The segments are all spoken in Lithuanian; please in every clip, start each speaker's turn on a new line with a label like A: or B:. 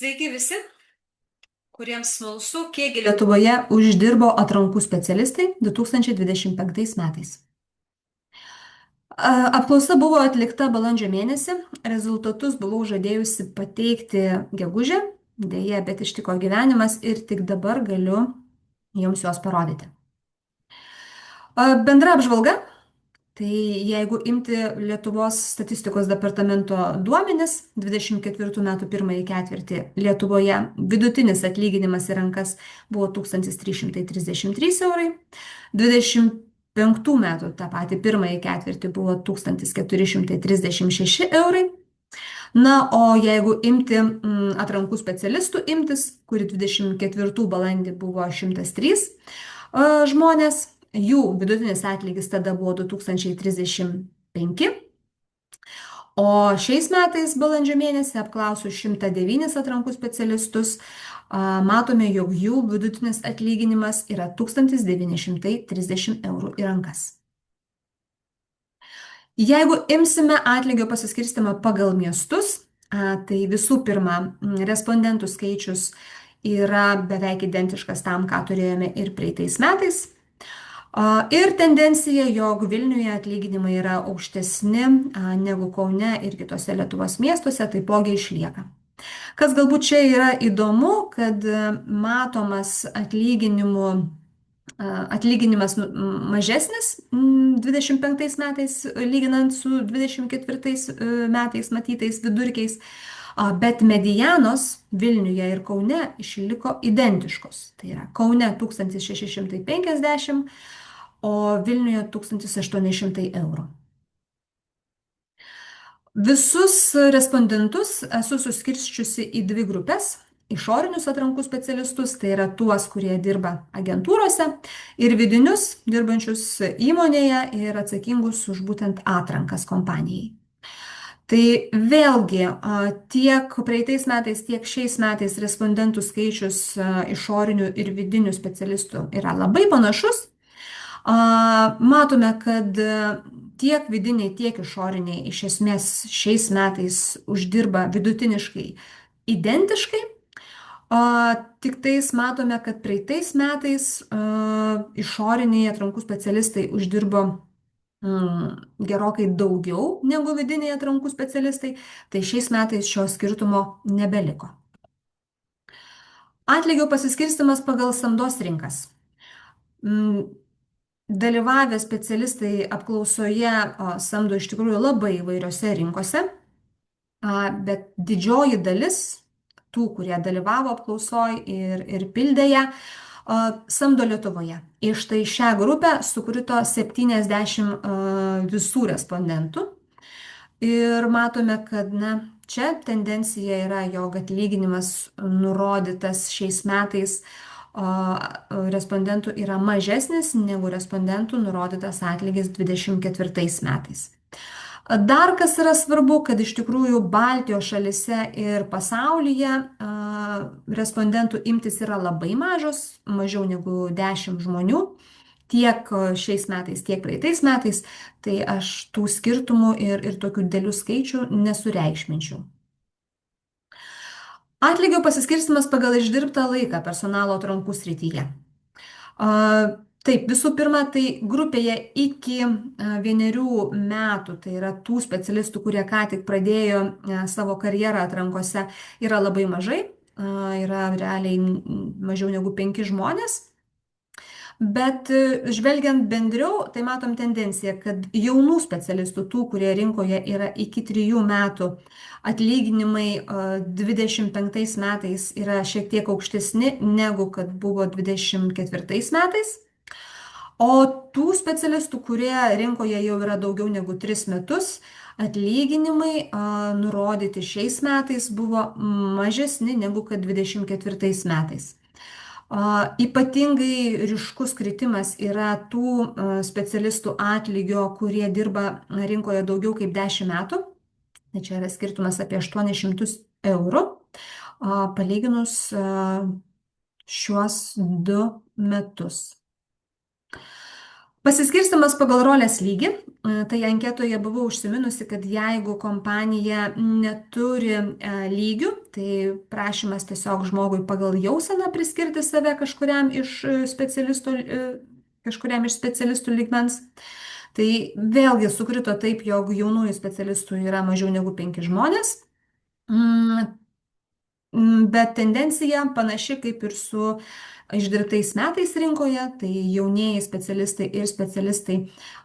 A: Sveiki visi, kuriems smalsu, kiekgi Lietuvoje uždirbo atrankų specialistai 2025 metais. Apklausa buvo atlikta balandžio mėnesį, rezultatus buvau žadėjusi pateikti gegužę, dėje, bet ištiko gyvenimas ir tik dabar galiu jums juos parodyti. Bendra apžvalga. Tai jeigu imti Lietuvos statistikos departamento duomenis, 24 metų pirmąjį ketvirtį Lietuvoje vidutinis atlyginimas į rankas buvo 1333 eurai, 25 metų tą patį pirmąjį ketvirtį buvo 1436 eurai. Na, o jeigu imti atrankų specialistų imtis, kuri 24 balandį buvo 103 žmonės, jų vidutinis atlygis tada buvo 2035, o šiais metais balandžio mėnesį apklausus 109 atrankų specialistus, matome, jog jų vidutinis atlyginimas yra 1930 eurų į rankas. Jeigu imsime atlygio pasiskirstimą pagal miestus, tai visų pirma, respondentų skaičius yra beveik identiškas tam, ką turėjome ir praeitais metais. Ir tendencija, jog Vilniuje atlyginimai yra aukštesni negu Kaune ir kitose Lietuvos miestuose, taipogi išlieka. Kas galbūt čia yra įdomu, kad matomas atlyginimas mažesnis 25 metais lyginant su 24 metais matytais vidurkiais, bet medianos Vilniuje ir Kaune išliko identiškos. Tai yra Kaune 1650, o Vilniuje 1800 eurų. Visus respondentus esu suskirsčiusi į dvi grupės. Išorinius atrankų specialistus, tai yra tuos, kurie dirba agentūrose, ir vidinius, dirbančius įmonėje ir atsakingus už būtent atrankas kompanijai. Tai vėlgi tiek praeitais metais, tiek šiais metais respondentų skaičius išorinių ir vidinių specialistų yra labai panašus. Matome, kad tiek vidiniai, tiek išoriniai iš esmės šiais metais uždirba vidutiniškai identiškai. Tik tais matome, kad praeitais metais išoriniai atrankų specialistai uždirbo gerokai daugiau negu vidiniai atrankų specialistai, tai šiais metais šio skirtumo nebeliko. Atlygio pasiskirstimas pagal samdos rinkas. Dalyvavę specialistai apklausoje samdo iš tikrųjų labai įvairiose rinkose, bet didžioji dalis tų, kurie dalyvavo apklausoje ir pildė ją, samdo Lietuvoje. Iš tai šią grupę sukrito 70 visų respondentų. Ir matome, kad čia tendencija yra, jog atlyginimas nurodytas šiais metais respondentų yra mažesnis negu respondentų nurodytas atlygis 24 metais. Dar kas yra svarbu, kad iš tikrųjų Baltijos šalise ir pasaulyje respondentų imtis yra labai mažos, mažiau negu 10 žmonių, tiek šiais metais, tiek praeitais metais, tai aš tų skirtumų ir tokių didelių skaičių nesureikšminčiau. Atlygio pasiskirstimas pagal išdirbtą laiką personalo atrankų srityje. Taip, visų pirma, tai grupėje iki 1 metų, tai yra tų specialistų, kurie ką tik pradėjo savo karjerą atrankose, yra labai mažai, yra realiai mažiau negu 5 žmonės. Bet žvelgiant bendriau, tai matom tendenciją, kad jaunų specialistų, tų, kurie rinkoje yra iki 3 metų, atlyginimai 25 metais yra šiek tiek aukštesni negu kad buvo 24 metais. O tų specialistų, kurie rinkoje jau yra daugiau negu 3 metus, atlyginimai nurodyti šiais metais buvo mažesni negu kad 24 metais. Ypatingai ryškus kritimas yra tų specialistų atlygio, kurie dirba rinkoje daugiau kaip 10 metų. Tai čia yra skirtumas apie 800 eurų, palyginus šiuos 2 metus. Pasiskirstimas pagal rolės lygį. Tai anketoje buvau užsiminusi, kad jeigu kompanija neturi lygių, Tai prašymas tiesiog žmogui pagal jauseną priskirti save kažkuriam iš specialistų lygmens. Tai vėlgi sukrito taip, jog jaunųjų specialistų yra mažiau negu 5 žmonės. Mm, Bet tendencija panaši kaip ir su išdirbtais metais rinkoje, tai jaunieji specialistai ir specialistai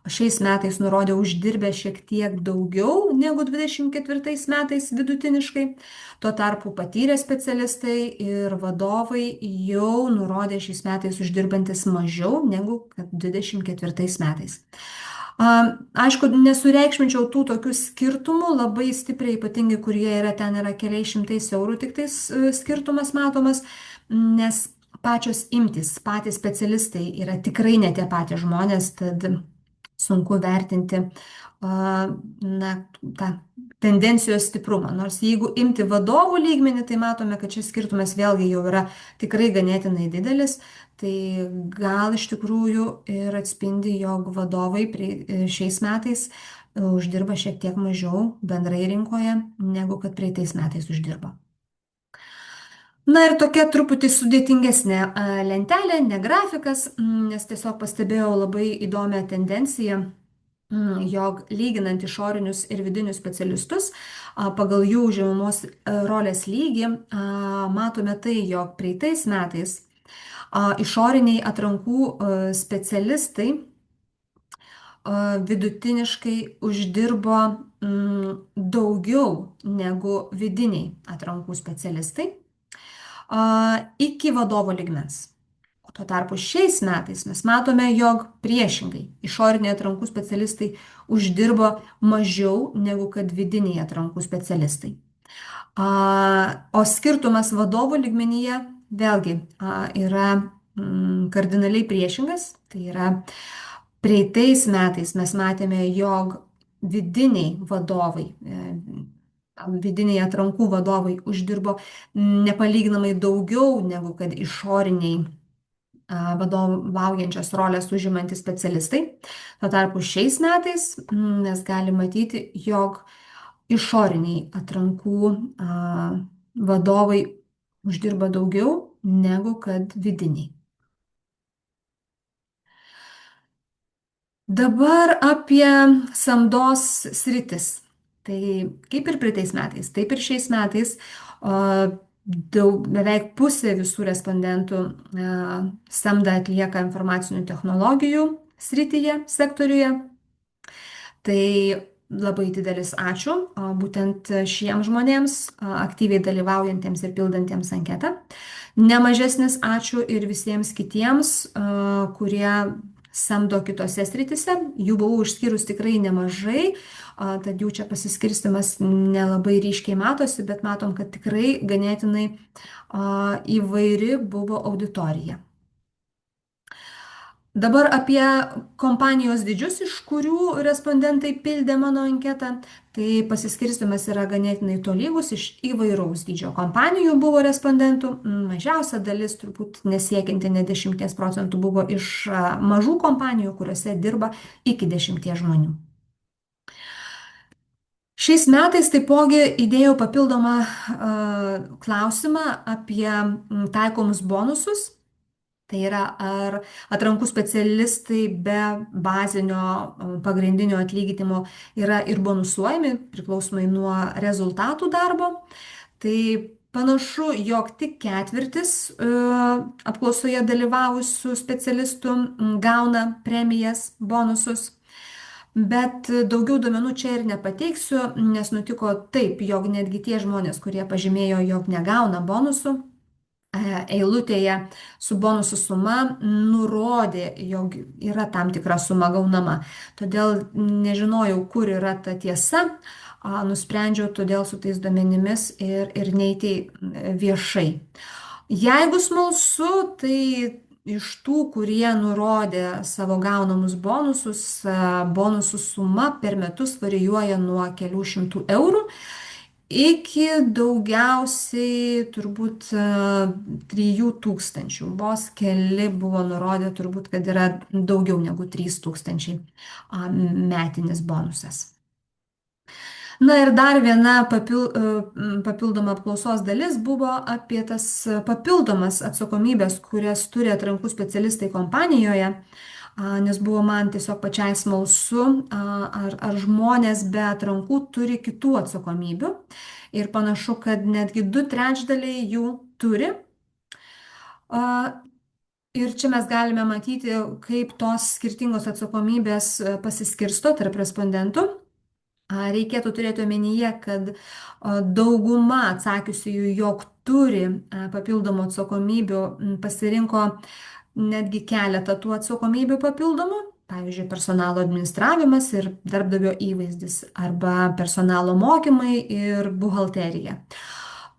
A: šiais metais nurodė uždirbę šiek tiek daugiau negu 24 metais vidutiniškai. Tuo tarpu patyrę specialistai ir vadovai jau nurodė šiais metais uždirbantis mažiau negu kad 24 metais. Aišku, nesureikšminčiau tų tokių skirtumų labai stipriai, ypatingai kurie yra, ten yra keliais šimtais eurų tik tais skirtumas matomas, nes pačios imtis, patys specialistai yra tikrai ne tie patys žmonės, tad sunku vertinti na, tą tendencijos stiprumą. Nors jeigu imti vadovų lygmenį, tai matome, kad šis skirtumas vėlgi jau yra tikrai ganėtinai didelis. Tai gal iš tikrųjų ir atspindi, jog vadovai šiais metais uždirba šiek tiek mažiau bendrai rinkoje, negu kad praeitais metais uždirba. Na ir tokia truputį sudėtingesnė lentelė, ne grafikas, nes tiesiog pastebėjau labai įdomią tendenciją, jog lyginant išorinius ir vidinius specialistus pagal jų užimamos rolės lygį, matome tai, jog praeitais metais išoriniai atrankų specialistai vidutiniškai uždirbo daugiau negu vidiniai atrankų specialistai iki vadovo lygmens. O tuo tarpu šiais metais mes matome, jog priešingai išoriniai atrankų specialistai uždirbo mažiau negu kad vidiniai atrankų specialistai. O skirtumas vadovo lygmenyje vėlgi yra kardinaliai priešingas. Tai yra praeitais metais mes matėme, jog vidiniai vadovai, vidiniai atrankų vadovai uždirbo nepalyginamai daugiau negu kad išoriniai vadovaujančias rolės užimantys specialistai. Tuo tarpu šiais metais mes galime matyti, jog išoriniai atrankų vadovai uždirba daugiau negu kad vidiniai. Dabar apie samdos sritis. Tai kaip ir praeitais metais, taip ir šiais metais beveik pusė visų respondentų samdą atlieka informacinių technologijų srityje, sektoriuje. Tai labai didelis ačiū būtent šiems žmonėms, aktyviai dalyvaujantiems ir pildantiems anketą. Nemažesnis ačiū ir visiems kitiems, kurie samdo kitose sritise. Jų buvau išskyrus tikrai nemažai, tad jų čia pasiskirstimas nelabai ryškiai matosi, bet matom, kad tikrai ganėtinai įvairi buvo auditorija. Dabar apie kompanijos dydžius, iš kurių respondentai pildė mano anketą. Tai pasiskirstimas yra ganėtinai tolygus, iš įvairaus dydžio kompanijų buvo respondentų. Mažiausia dalis, turbūt nesiekinti ne 10%, buvo iš mažų kompanijų, kuriuose dirba iki 10 žmonių. Šiais metais taipogi įdėjau papildomą klausimą apie taikomus bonusus. Tai yra, ar atrankų specialistai be bazinio pagrindinio atlyginimo yra ir bonusuojami priklausomai nuo rezultatų darbo. Tai panašu, jog tik ketvirtis apklausoje dalyvavusių specialistų gauna premijas, bonusus. Bet daugiau duomenų čia ir nepateiksiu, nes nutiko taip, jog netgi tie žmonės, kurie pažymėjo, jog negauna bonusų, eilutėje su bonusų suma nurodė, jog yra tam tikra suma gaunama. Todėl nežinojau, kur yra ta tiesa, nusprendžiau todėl su tais duomenimis ir neiti viešai. Jeigu smalsu, tai iš tų, kurie nurodė savo gaunamus bonusus, bonusų suma per metus varijuoja nuo kelių šimtų eurų iki daugiausiai turbūt 3000. Vos keli buvo nurodę, turbūt, kad yra daugiau negu 3000 metinis bonusas. Na ir dar viena papildoma apklausos dalis buvo apie tas papildomas atsakomybės, kurias turi atrankų specialistai kompanijoje, nes buvo man tiesiog pačiai smalsu, ar žmonės be atrankų turi kitų atsakomybių. Ir panašu, kad netgi 2/3 jų turi. Ir čia mes galime matyti, kaip tos skirtingos atsakomybės pasiskirsto tarp respondentų. Reikėtų turėti omenyje, kad dauguma atsakiusiųjų, jog turi papildomų atsakomybių, pasirinko netgi keletą tų atsakomybių papildomų. Pavyzdžiui, personalo administravimas ir darbdavio įvaizdis arba personalo mokymai ir buhalterija.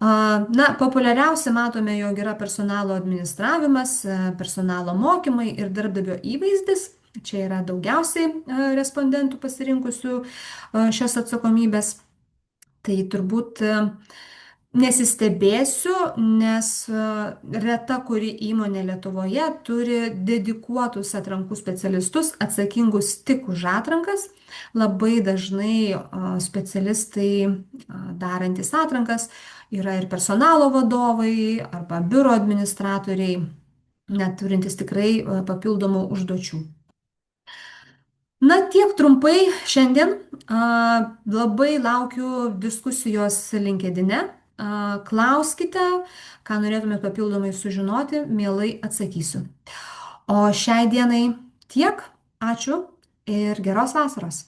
A: Na, populiariausia matome, jog yra personalo administravimas, personalo mokymai ir darbdavio įvaizdis. Čia yra daugiausiai respondentų pasirinkusių šias atsakomybės. Tai turbūt nesistebėsiu, nes reta kuri įmonė Lietuvoje turi dedikuotus atrankų specialistus atsakingus tik už atrankas. Labai dažnai specialistai darantys atrankas yra ir personalo vadovai arba biuro administratoriai, neturintys tikrai papildomų užduočių. Na, tiek trumpai šiandien. Labai laukiu diskusijos LinkedIn'e. Klauskite, ką norėtumėte papildomai sužinoti, mielai atsakysiu. O šiai dienai tiek. Ačiū ir geros vasaros.